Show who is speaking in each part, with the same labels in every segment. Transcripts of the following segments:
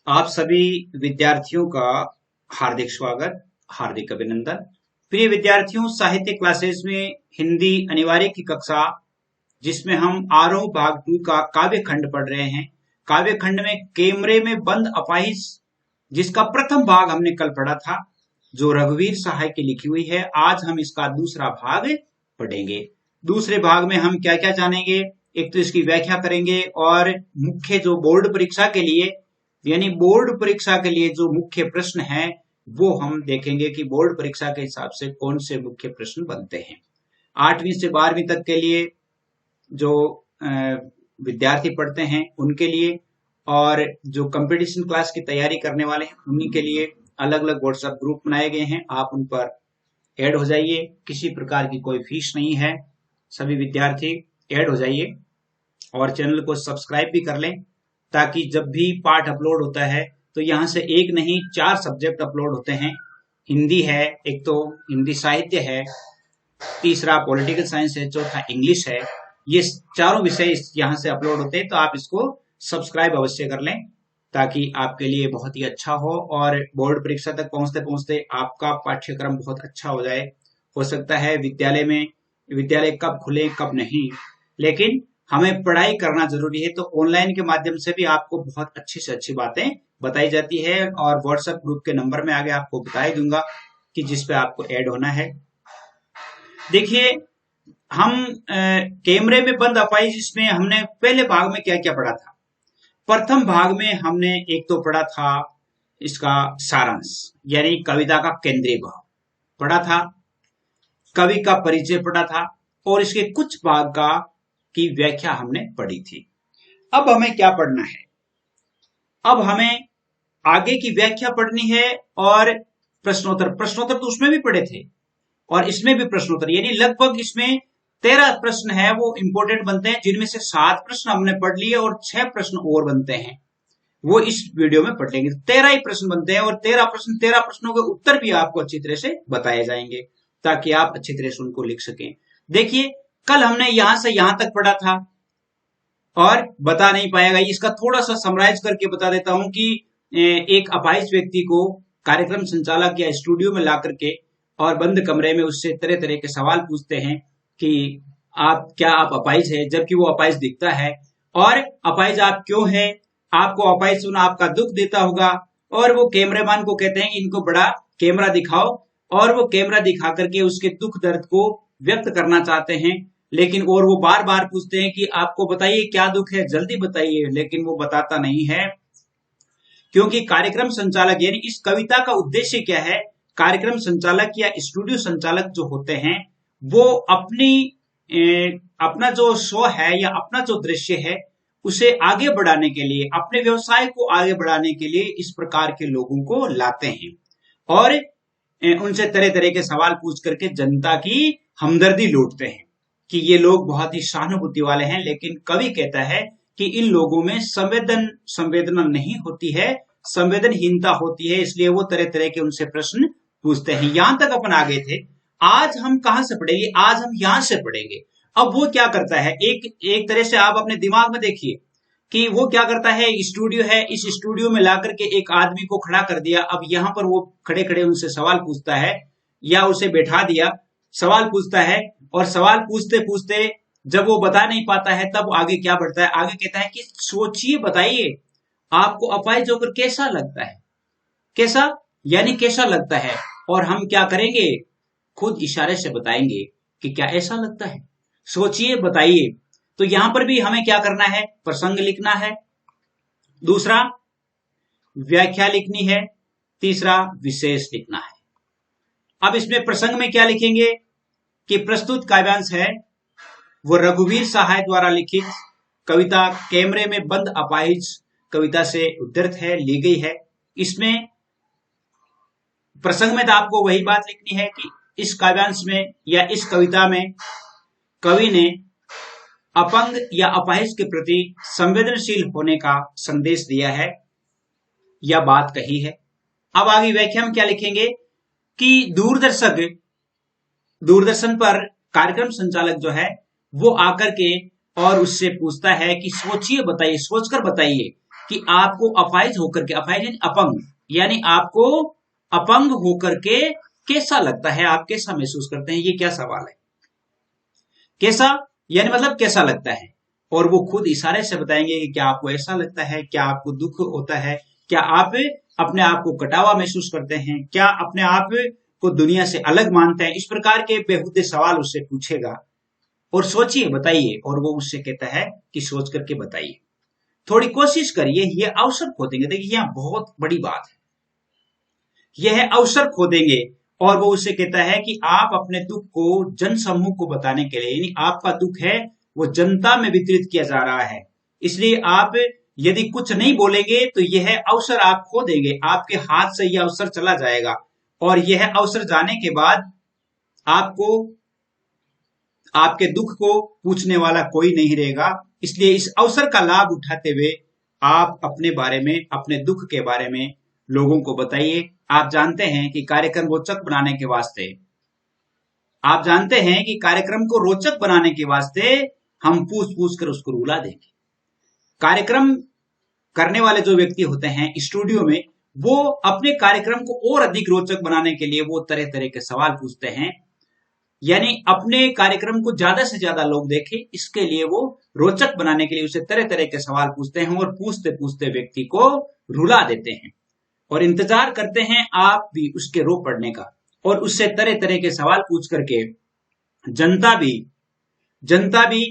Speaker 1: आप सभी विद्यार्थियों का हार्दिक स्वागत, हार्दिक अभिनंदन। प्रिय विद्यार्थियों, साहित्य क्लासेस में हिंदी अनिवार्य की कक्षा जिसमें हम आरोह भाग 2 का काव्य खंड पढ़ रहे हैं। काव्य खंड में कैमरे में बंद अपाहिज, जिसका प्रथम भाग हमने कल पढ़ा था, जो रघुवीर सहाय की लिखी हुई है। आज हम इसका दूसरा भाग पढ़ेंगे। दूसरे भाग में हम क्या क्या जानेंगे? एक तो इसकी व्याख्या करेंगे और मुख्य जो बोर्ड परीक्षा के लिए यानी बोर्ड परीक्षा के लिए जो मुख्य प्रश्न है वो हम देखेंगे कि बोर्ड परीक्षा के हिसाब से कौन से मुख्य प्रश्न बनते हैं। 8वीं से 12वीं तक के लिए जो विद्यार्थी पढ़ते हैं उनके लिए, और जो कंपटीशन क्लास की तैयारी करने वाले हैं उन्हीं के लिए अलग अलग व्हाट्सएप ग्रुप बनाए गए हैं। आप उन पर ऐड हो जाइए। किसी प्रकार की कोई फीस नहीं है। सभी विद्यार्थी ऐड हो जाइए और चैनल को सब्सक्राइब भी कर लें, ताकि जब भी पाठ अपलोड होता है तो यहाँ से एक नहीं 4 सब्जेक्ट अपलोड होते हैं। हिंदी है, एक तो हिंदी साहित्य है, तीसरा पॉलिटिकल साइंस है, चौथा इंग्लिश है। ये चारों विषय यहाँ से अपलोड होते हैं, तो आप इसको सब्सक्राइब अवश्य कर लें ताकि आपके लिए बहुत ही अच्छा हो और बोर्ड परीक्षा तक पहुंचते पहुंचते आपका पाठ्यक्रम बहुत अच्छा हो जाए। हो सकता है विद्यालय कब खुले कब नहीं, लेकिन हमें पढ़ाई करना जरूरी है। तो ऑनलाइन के माध्यम से भी आपको बहुत अच्छी से अच्छी बातें बताई जाती है, और व्हाट्सएप ग्रुप के नंबर में आगे आपको बता दूंगा कि जिस पे आपको ऐड होना है। देखिए, हम कैमरे में बंद अपाहिज, इसमें हमने पहले भाग में क्या क्या पढ़ा था। प्रथम भाग में हमने एक तो पढ़ा था इसका सारांश, यानी कविता का केंद्रीय भाव पढ़ा था, कवि का परिचय पढ़ा था, और इसके कुछ भाग की व्याख्या हमने पढ़ी थी। अब हमें क्या पढ़ना है? अब हमें आगे की व्याख्या पढ़नी है और प्रश्नोत्तर तो उसमें भी पढ़े थे और इसमें भी प्रश्नोत्तर, यानी लगभग इसमें 13 प्रश्न है वो इंपॉर्टेंट बनते हैं, जिनमें से 7 प्रश्न हमने पढ़ लिए और 6 प्रश्न और बनते हैं, वो इस वीडियो में पढ़ लेंगे। 13 ही प्रश्न बनते हैं और 13 प्रश्नों के उत्तर भी आपको अच्छी तरह से बताए जाएंगे, ताकि आप अच्छी तरह से उनको लिख सकें। देखिए, कल हमने यहां से यहां तक पढ़ा था और बता नहीं पाएगा, इसका थोड़ा सा समराइज करके बता देता हूं कि एक अपाहिज व्यक्ति को कार्यक्रम संचालक या स्टूडियो में ला करके और बंद कमरे में उससे तरह तरह के सवाल पूछते हैं कि आप अपाहिज है, जबकि वो अपाहिज दिखता है, और अपाहिज आप क्यों है, आपको अपाहिज सुना आपका दुख देता होगा। और वो कैमरामैन को कहते हैं कि इनको बड़ा कैमरा दिखाओ, और वो कैमरा दिखा करके उसके दुख दर्द को व्यक्त करना चाहते हैं, लेकिन और वो बार बार पूछते हैं कि आपको बताइए क्या दुख है, जल्दी बताइए, लेकिन वो बताता नहीं है। क्योंकि कार्यक्रम संचालक, यानी इस कविता का उद्देश्य क्या है, कार्यक्रम संचालक या स्टूडियो संचालक जो होते हैं वो अपना जो शो है या अपना जो दृश्य है उसे आगे बढ़ाने के लिए, अपने व्यवसाय को आगे बढ़ाने के लिए इस प्रकार के लोगों को लाते हैं और उनसे तरह तरह के सवाल पूछ करके जनता की हमदर्दी लूटते हैं कि ये लोग बहुत ही सहानुभूति वाले हैं। लेकिन कवि कहता है कि इन लोगों में संवेदना नहीं होती है, संवेदनहीनता होती है, इसलिए वो तरह तरह के उनसे प्रश्न पूछते हैं। यहां तक अपन आगे थे। आज हम कहां से पढ़ेंगे? आज हम यहां से पढ़ेंगे। अब वो क्या करता है, एक तरह से आप अपने दिमाग में देखिए कि वो क्या करता है। स्टूडियो है, इस स्टूडियो में ला करके एक आदमी को खड़ा कर दिया। अब यहां पर वो खड़े खड़े उनसे सवाल पूछता है, या उसे बैठा दिया, सवाल पूछता है, और सवाल पूछते पूछते जब वो बता नहीं पाता है तब आगे क्या बढ़ता है, आगे कहता है कि सोचिए, बताइए आपको अपाहिज होकर कैसा लगता है। कैसा यानी कैसा लगता है, और हम क्या करेंगे, खुद इशारे से बताएंगे कि क्या ऐसा लगता है, सोचिए बताइए। तो यहां पर भी हमें क्या करना है, प्रसंग लिखना है, दूसरा व्याख्या लिखनी है, तीसरा विशेष लिखना है। अब इसमें प्रसंग में क्या लिखेंगे कि प्रस्तुत काव्यांश है वो रघुवीर सहाय द्वारा लिखित कविता कैमरे में बंद अपाहिज कविता से उद्धृत है, ली गई है। इसमें प्रसंग में तो आपको वही बात लिखनी है कि इस काव्यांश में या इस कविता में कवि ने अपंग या अपाहिज के प्रति संवेदनशील होने का संदेश दिया है या बात कही है। अब आगे व्याख्या में क्या लिखेंगे कि दूरदर्शन पर कार्यक्रम संचालक जो है वो आकर के और उससे पूछता है कि सोचिए बताइए, सोचकर बताइए कि आपको अपाहिज होकर के, अपाहिज यानी अपंग, यानी आपको अपंग होकर के कैसा लगता है, आप कैसा महसूस करते हैं, ये क्या सवाल है। कैसा यानी मतलब कैसा लगता है, और वो खुद इशारे से बताएंगे कि क्या आपको ऐसा लगता है, क्या आपको दुख होता है, क्या आप अपने आप को कटा हुआ महसूस करते हैं, क्या अपने आप को दुनिया से अलग मानते हैं। इस प्रकार के बेहुदे सवाल उससे पूछेगा और सोचिए, बताइए, और वो उससे कहता है कि सोच करके बताइए, थोड़ी कोशिश करिए, ये अवसर खो देंगे। देखिए यहाँ बहुत बड़ी बात है, यह अवसर खो देंगे। और वो उससे कहता है कि आप अपने दुख को जन समूह को बताने के लिए, यानी आपका दुख है वो जनता में वितरित किया जा रहा है, इसलिए आप यदि कुछ नहीं बोलेंगे तो यह अवसर आप खो देंगे, आपके हाथ से यह अवसर चला जाएगा, और यह अवसर जाने के बाद आपको, आपके दुख को पूछने वाला कोई नहीं रहेगा। इसलिए इस अवसर का लाभ उठाते हुए आप अपने बारे में, अपने दुख के बारे में लोगों को बताइए। आप जानते हैं कि कार्यक्रम रोचक बनाने के वास्ते, आप जानते हैं कि कार्यक्रम को रोचक बनाने के वास्ते हम पूछ पूछ कर उसको रुला देंगे। कार्यक्रम करने वाले जो व्यक्ति होते हैं स्टूडियो में, वो अपने कार्यक्रम को और अधिक रोचक बनाने के लिए वो तरह तरह के सवाल पूछते हैं, यानी अपने कार्यक्रम को ज्यादा से ज्यादा लोग देखें, इसके लिए वो रोचक बनाने के लिए उसे तरह तरह के सवाल पूछते हैं, और पूछते पूछते व्यक्ति को रुला देते हैं, और इंतजार करते हैं आप भी उसके रो पड़ने का, और उससे तरह तरह के सवाल पूछ करके जनता भी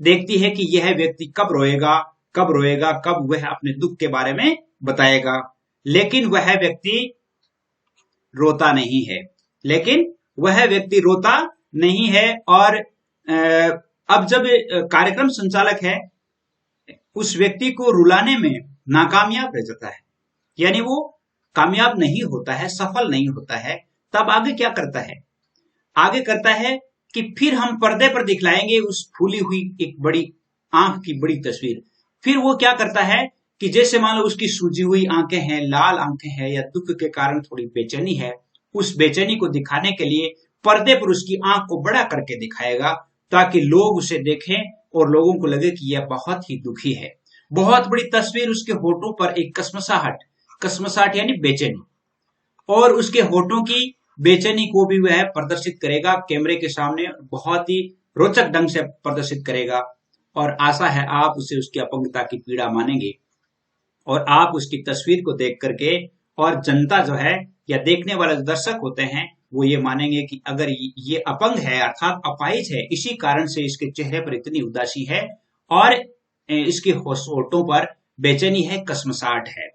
Speaker 1: देखती है कि यह व्यक्ति कब रोएगा, कब रोएगा, कब वह अपने दुख के बारे में बताएगा। लेकिन वह व्यक्ति रोता नहीं है, लेकिन वह व्यक्ति रोता नहीं है। और अब जब कार्यक्रम संचालक है उस व्यक्ति को रुलाने में नाकामयाब रह जाता है, यानी वो कामयाब नहीं होता है, सफल नहीं होता है, तब आगे क्या करता है, आगे करता है कि फिर हम पर्दे पर दिखलाएंगे उस फूली हुई एक बड़ी आंख की बड़ी तस्वीर। फिर वो क्या करता है कि जैसे मान लो उसकी सूजी हुई आंखें हैं, लाल आंखें हैं, या दुख के कारण थोड़ी बेचैनी है, उस बेचैनी को दिखाने के लिए पर्दे पर उसकी आंख को बड़ा करके दिखाएगा, ताकि लोग उसे देखें और लोगों को लगे कि यह बहुत ही दुखी है। बहुत बड़ी तस्वीर, उसके होठों पर एक कसमसाहट यानी बेचैनी, और उसके होठों की बेचैनी को भी वह प्रदर्शित करेगा कैमरे के सामने, बहुत ही रोचक ढंग से प्रदर्शित करेगा। और आशा है आप उसे उसकी अपंगता की पीड़ा मानेंगे, और आप उसकी तस्वीर को देख करके, और जनता जो है या देखने वाले दर्शक होते हैं वो ये मानेंगे कि अगर ये अपंग है अर्थात अपाहिज है, इसी कारण से इसके चेहरे पर इतनी उदासी है और इसके होठों पर बेचैनी है, कसमसाहट है।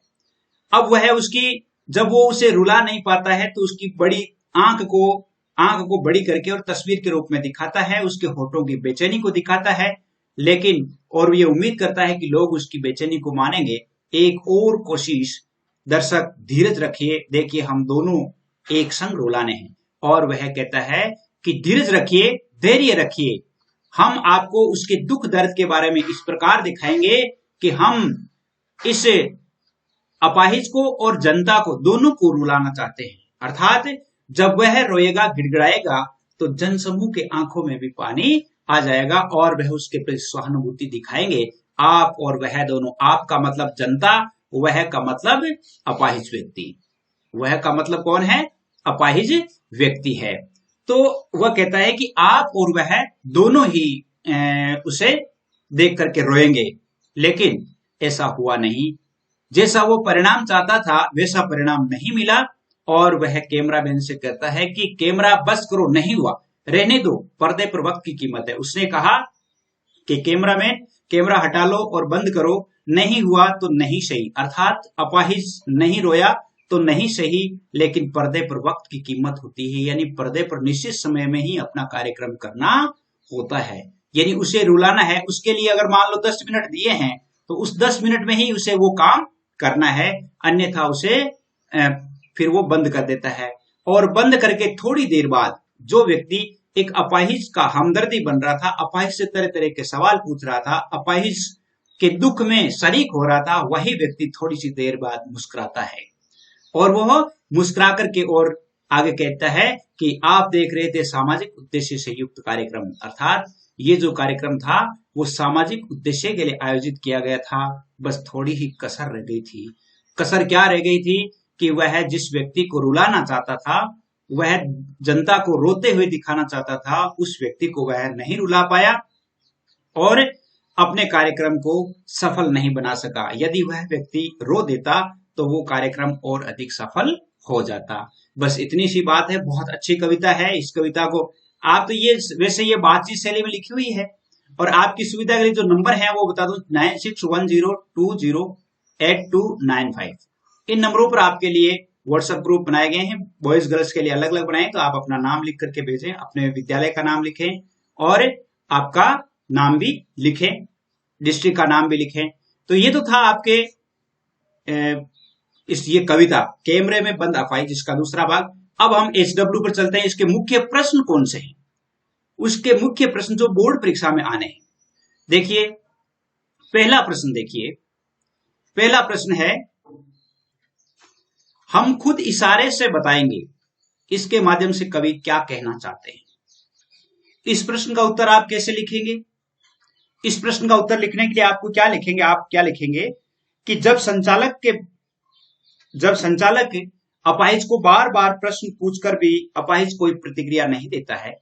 Speaker 1: अब वह उसकी, जब वो उसे रुला नहीं पाता है तो उसकी बड़ी आंख को बड़ी करके और तस्वीर के रूप में दिखाता है, उसके होठों की बेचैनी को दिखाता है, लेकिन और ये उम्मीद करता है कि लोग उसकी बेचैनी को मानेंगे। एक और कोशिश, दर्शक धीरज रखिए, देखिए हम दोनों एक संग रुलाने हैं। और वह कहता है कि धीरज रखिए, धैर्य रखिए, हम आपको उसके दुख दर्द के बारे में इस प्रकार दिखाएंगे कि हम इस अपाहिज को और जनता को दोनों को रुलाना चाहते हैं। अर्थात जब वह रोएगा, गिड़गिड़ाएगा, तो जनसमूह के आंखों में भी पानी आ जाएगा और वह उसके प्रति सहानुभूति दिखाएंगे। आप और वह दोनों, आप का मतलब जनता, वह का मतलब अपाहिज व्यक्ति। वह का मतलब कौन है? अपाहिज व्यक्ति है। तो वह कहता है कि आप और वह दोनों ही उसे देख करके रोएंगे, लेकिन ऐसा हुआ नहीं। जैसा वो परिणाम चाहता था वैसा परिणाम नहीं मिला। और वह कैमरामैन से कहता है कि कैमरा बस करो, नहीं हुआ, रहने दो, पर्दे पर वक्त की कीमत है। उसने कहा कि कैमरामैन कैमरा हटा लो और बंद करो, नहीं हुआ तो नहीं सही, अर्थात अपाहिज नहीं रोया तो नहीं सही, लेकिन पर्दे पर वक्त की कीमत होती है, यानी पर्दे पर निश्चित समय में ही अपना कार्यक्रम करना होता है। यानी उसे रुलाना है, उसके लिए अगर मान लो 10 मिनट दिए हैं तो उस 10 मिनट में ही उसे वो काम करना है, अन्यथा उसे फिर वो बंद कर देता है। और बंद करके थोड़ी देर बाद जो व्यक्ति एक अपाहिज का हमदर्दी बन रहा था, अपाहिज से तरह तरह के सवाल पूछ रहा था, अपाहिज के दुख में शरीक हो रहा था, वही व्यक्ति थोड़ी सी देर बाद मुस्कुराता है। और वह मुस्कुरा करके और आगे कहता है कि आप देख रहे थे सामाजिक उद्देश्य से युक्त कार्यक्रम, अर्थात ये जो कार्यक्रम था वो सामाजिक उद्देश्य के लिए आयोजित किया गया था। बस थोड़ी ही कसर रह गई थी। कसर क्या रह गई थी कि वह जिस व्यक्ति को रुलाना चाहता था, वह जनता को रोते हुए दिखाना चाहता था, उस व्यक्ति को वह नहीं रुला पाया और अपने कार्यक्रम को सफल नहीं बना सका। यदि वह व्यक्ति रो देता तो वो कार्यक्रम और अधिक सफल हो जाता। बस इतनी सी बात है। बहुत अच्छी कविता है। इस कविता को आप तो ये वैसे ये बातचीत शैली में लिखी हुई है और आपकी सुविधा के लिए जो नंबर है वो बता दूं 9610208295। इन नंबरों पर आपके लिए व्हाट्सएप ग्रुप बनाए गए हैं। बॉयज गर्ल्स के लिए अलग अलग बनाए, तो आप अपना नाम लिख करके भेजें, अपने विद्यालय का नाम लिखें और आपका नाम भी लिखें, डिस्ट्रिक्ट का नाम भी लिखें। तो ये तो था आपके ये कविता कैमरे में बंद अपाहिज, इसका दूसरा भाग। अब हम HW पर चलते हैं। इसके मुख्य प्रश्न कौन से हैं, उसके मुख्य प्रश्न जो बोर्ड परीक्षा में आने हैं। देखिए पहला प्रश्न, देखिए पहला प्रश्न है, हम खुद इशारे से बताएंगे इसके माध्यम से कवि क्या कहना चाहते हैं। इस प्रश्न का उत्तर आप कैसे लिखेंगे? इस प्रश्न का उत्तर लिखने के लिए आपको क्या लिखेंगे, आप क्या लिखेंगे कि जब संचालक अपाहिज को बार बार प्रश्न पूछकर भी अपाहिज कोई प्रतिक्रिया नहीं देता है,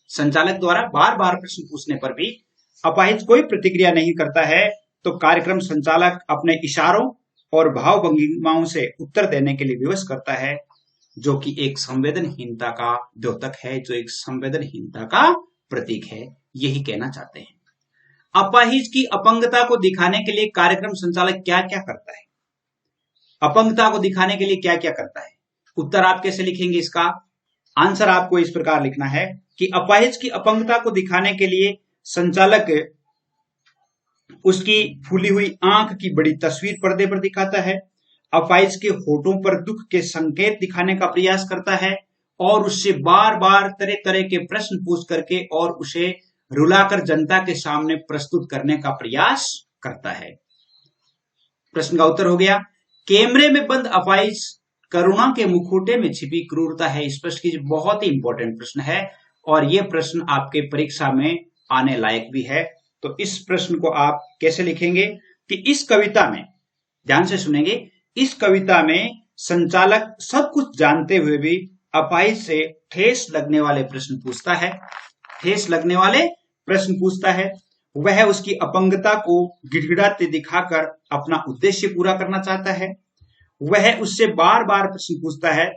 Speaker 1: संचालक द्वारा बार बार प्रश्न पूछने पर भी अपाहिज कोई प्रतिक्रिया नहीं करता है, तो कार्यक्रम संचालक अपने इशारों और भाव भंगिमाओं से उत्तर देने के लिए विवश करता है, जो कि एक संवेदनहीनता का द्योतक है, जो एक संवेदनहीनता का प्रतीक है। यही कहना चाहते हैं। अपाहिज की अपंगता को दिखाने के लिए कार्यक्रम संचालक क्या क्या करता है? अपंगता को दिखाने के लिए क्या क्या करता है? उत्तर आप कैसे लिखेंगे? इसका आंसर आपको इस प्रकार लिखना है कि अपाहिज की अपंगता को दिखाने के लिए संचालक उसकी फूली हुई आंख की बड़ी तस्वीर पर्दे पर दिखाता है, अपाहिज के होठों पर दुख के संकेत दिखाने का प्रयास करता है और उससे बार बार तरह तरह के प्रश्न पूछ करके और उसे रुलाकर जनता के सामने प्रस्तुत करने का प्रयास करता है। प्रश्न का उत्तर हो गया, कैमरे में बंद अपाहिज करुणा के मुखौटे में छिपी क्रूरता है। स्पष्ट कीजिए, बहुत ही इंपॉर्टेंट प्रश्न है और यह प्रश्न आपके परीक्षा में आने लायक भी है। तो इस प्रश्न को आप कैसे लिखेंगे कि इस कविता में, ध्यान से सुनेंगे, इस कविता में संचालक सब कुछ जानते हुए भी अपाहिज से ठेस लगने वाले प्रश्न पूछता है, ठेस लगने वाले प्रश्न पूछता है। वह उसकी अपंगता को गिड़गिड़ाते दिखाकर अपना उद्देश्य पूरा करना चाहता है। वह उससे बार बार प्रश्न पूछता है।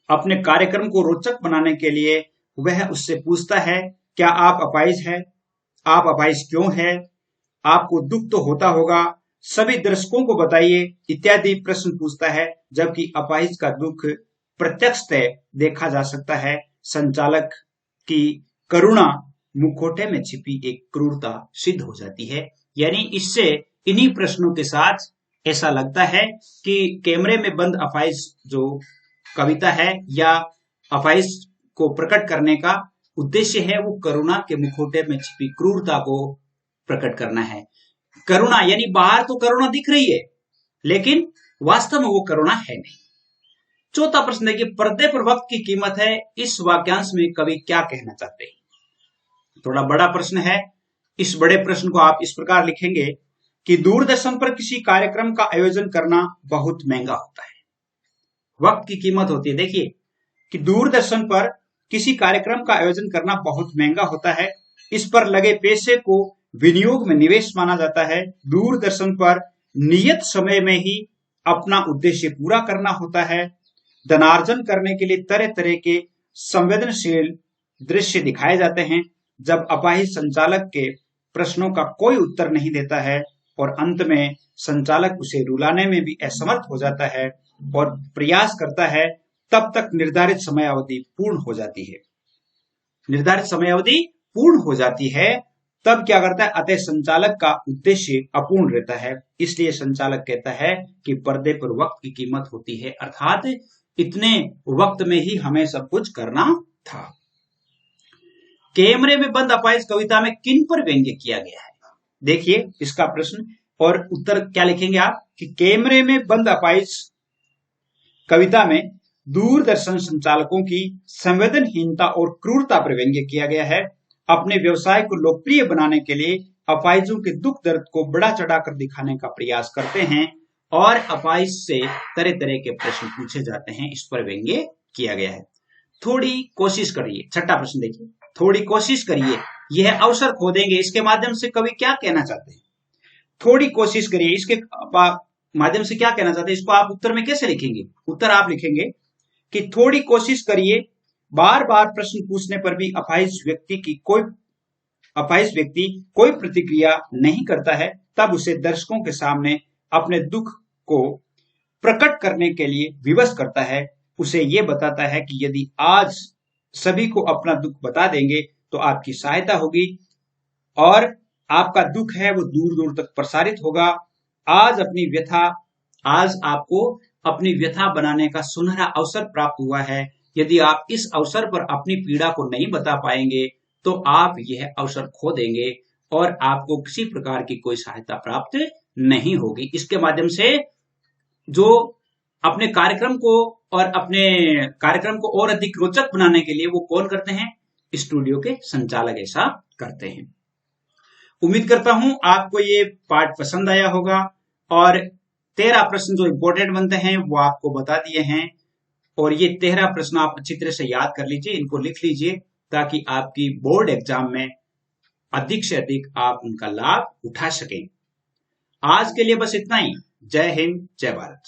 Speaker 1: अपने कार्यक्रम को रोचक बनाने के लिए वह उससे पूछता है, क्या आप अपाहिज हैं? आप अपाहिज क्यों हैं? आपको दुख तो होता होगा, सभी दर्शकों को बताइए, इत्यादि प्रश्न पूछता है। जबकि अपाहिज का दुख प्रत्यक्षतः देखा जा सकता है। संचालक की करुणा मुखौटे में छिपी एक क्रूरता सिद्ध हो जाती है। यानी इससे, इन्हीं प्रश्नों के साथ ऐसा लगता है कि कैमरे में बंद अपाहिज जो कविता है या अपाहिज को प्रकट करने का उद्देश्य है, वो करुणा के मुखौटे में छिपी क्रूरता को प्रकट करना है। करुणा यानी बाहर तो करुणा दिख रही है, लेकिन वास्तव में वो करुणा है नहीं। चौथा प्रश्न देखिए, पर्दे पर वक्त की कीमत है। इस वाक्यांश में कवि क्या कहना चाहते हैं? थोड़ा बड़ा प्रश्न है। इस बड़े प्रश्न को आप इस प्रकार लिखेंगे कि दूरदर्शन पर किसी कार्यक्रम का आयोजन करना बहुत महंगा होता है। वक्त की कीमत होती है। देखिए कि दूरदर्शन पर किसी कार्यक्रम का आयोजन करना बहुत महंगा होता है। इस पर लगे पैसे को विनियोग में निवेश माना जाता है। दूरदर्शन पर नियत समय में ही अपना उद्देश्य पूरा करना होता है। धनार्जन करने के लिए तरह तरह के संवेदनशील दृश्य दिखाए जाते हैं। जब अपाहिज संचालक के प्रश्नों का कोई उत्तर नहीं देता है और अंत में संचालक उसे रुलाने में भी असमर्थ हो जाता है और प्रयास करता है, तब तक निर्धारित समयावधि पूर्ण हो जाती है। निर्धारित समयावधि पूर्ण हो जाती है, तब क्या करता है? अतः संचालक का उद्देश्य अपूर्ण रहता है। इसलिए संचालक कहता है कि पर्दे पर वक्त की कीमत होती है, अर्थात इतने वक्त में ही हमें सब कुछ करना था। कैमरे में बंद अपाहिज कविता में किन पर व्यंग्य किया गया है? देखिए इसका प्रश्न और उत्तर क्या लिखेंगे आप कि कैमरे में बंद अपाहिज कविता में दूरदर्शन संचालकों की संवेदनहीनता और क्रूरता पर व्यंग्य किया गया है। अपने व्यवसाय को लोकप्रिय बनाने के लिए अपाहिजों के दुख दर्द को बड़ा चढ़ाकर दिखाने का प्रयास करते हैं और अपाहिज से तरह तरह के प्रश्न पूछे जाते हैं। इस पर व्यंग्य किया गया है। थोड़ी कोशिश करिए। छठा प्रश्न देखिए, थोड़ी कोशिश करिए, यह अवसर खो देंगे। इसके माध्यम से कवि क्या कहना चाहते हैं? थोड़ी कोशिश करिए, इसके माध्यम से क्या कहना चाहते हैं? इसको आप उत्तर में कैसे लिखेंगे? उत्तर आप लिखेंगे कि थोड़ी कोशिश करिए, बार बार प्रश्न पूछने पर भी अपाहिज व्यक्ति कोई प्रतिक्रिया नहीं करता है, तब उसे दर्शकों के सामने अपने दुख को प्रकट करने के लिए विवश करता है। उसे यह बताता है कि यदि आज सभी को अपना दुख बता देंगे तो आपकी सहायता होगी और आपका दुख है वो दूर दूर तक प्रसारित होगा। आज आपको अपनी व्यथा बनाने का सुनहरा अवसर प्राप्त हुआ है। यदि आप इस अवसर पर अपनी पीड़ा को नहीं बता पाएंगे तो आप यह अवसर खो देंगे और आपको किसी प्रकार की कोई सहायता प्राप्त नहीं होगी। इसके माध्यम से जो अपने कार्यक्रम को और अधिक रोचक बनाने के लिए वो कौन करते हैं? स्टूडियो के संचालक ऐसा करते हैं। उम्मीद करता हूं आपको ये पाठ पसंद आया होगा और 13 प्रश्न जो इंपॉर्टेंट बनते हैं वो आपको बता दिए हैं और ये 13 प्रश्न आप अच्छी तरह से याद कर लीजिए, इनको लिख लीजिए ताकि आपकी बोर्ड एग्जाम में अधिक से अधिक आप उनका लाभ उठा सकें। आज के लिए बस इतना ही। जय हिंद, जय भारत।